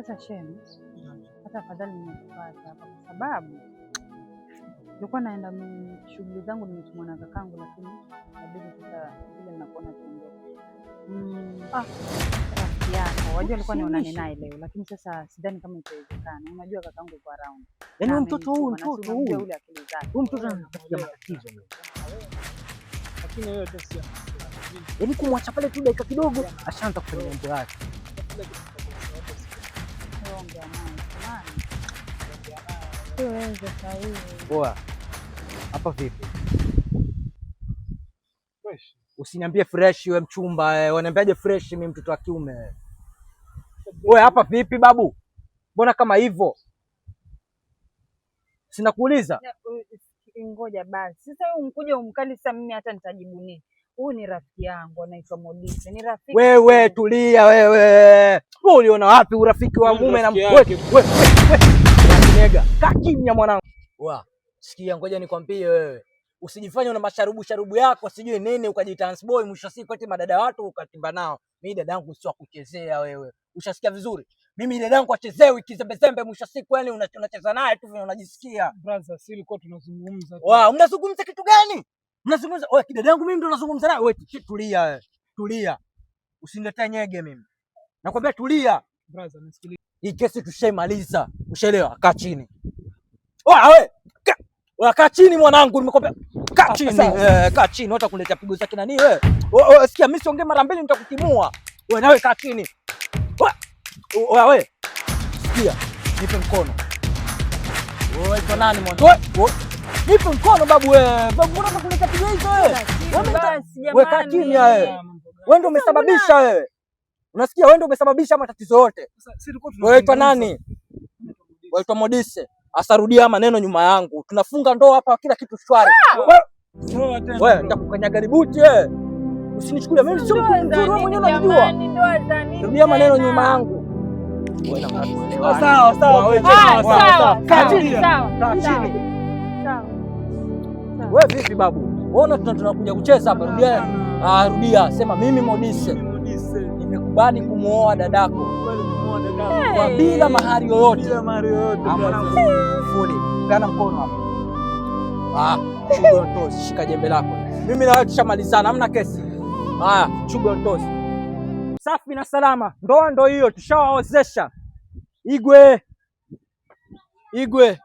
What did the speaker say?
Sasa shemu, hata afadhali nimekupata hapa kwa sababu nilikuwa naenda shughuli zangu, nimetumwa na kakangu, lakini inabidi sasa vile ninakuona tuondoke. Rafiki yako wajua alikuwa nionane naye leo, lakini sasa sidhani kama itawezekana. Unajua kakangu kwa around. Yaani mtoto huyu yule akili zake. Huyu mtoto anapatia matatizo mimi. Lakini wewe tesi. Yaani kumwacha pale tu dakika kidogo ashaanza kufanya mambo yake. Ongea naye. Tuweze sahihi. Poa. Hapa vipi? Fresh. Usiniambie fresh wewe mchumba, waniambiaje fresh mimi mtoto wa kiume. Wewe hapa vipi babu? Mbona kama hivyo? Sina kuuliza. Ngoja basi. Sasa wewe umkuja umkali, sasa mimi hata nitajibu nini? Huyu ni rafiki yangu anaitwa Modise. Ni rafiki. Wewe tulia wewe. Wewe uliona wapi urafiki wa mume na mke? Wewe. Nega. Kaa kimya mwanangu. Wa. Sikia ngoja nikwambie wewe. Usijifanye una masharubu yako sijui nini ukajitrans boy mwisho siku eti madada watu ukatimba nao. Mimi dada yangu sio kuchezea wewe. Ushasikia vizuri? Mimi dada yangu achezewi kizembezembe mwisho siku yani unacheza naye tu unajisikia. Brother, si ilikuwa tunazungumza. Mnazungumza kitu gani? Mnazungumza wewe dada yangu mimi ndo nazungumza naye. Wewe tulia wewe. Tulia. Usiniletee nyege mimi. Nakwambia tulia. Brother, nisikilize. Hii kesi tushaimaliza. Ushaelewa? Kaa chini. Wewe kaa chini mwanangu, nimekwambia kaa chini. Kaa chini, hata kuletea pigo zake nani wewe? Sikia mimi siongee mara mbili nitakutimua. Wewe nawe kaa chini. Wewe sikia, nipe mkono. Wewe ito nani mwana? Nipe mkono babu wewe. Babu unataka kuletea pigo hizo wewe? Wewe kaa chini wewe. Wewe ndio umesababisha wewe. Unasikia wewe ndio umesababisha matatizo yote. Wewe ito nani? Wewe ito Modise. Asarudia maneno nyuma yangu. Tunafunga ndoa hapa kila kitu shwari. Wewe nitakukanyaga ributi wewe. Usinichukulie mimi sio mtu mzuri, wewe mwenyewe unajua. Rudia maneno nyuma yangu. Sawa. Kaa chini. Kaa chini. Wewe vipi babu? Unaona tunakuja kucheza hapa. Rudia. Sema mimi Modise. Nimekubali kumuoa dadako. Kwa bila mahari yoyote. Fuli. Kana mkono hapa. Chugo ntosi, shika jembe lako. Mimi na wewe tushamalizana, hamna kesi. Chugo ntosi. Safi na salama. Ndoa ndo hiyo tushawaozesha. Igwe.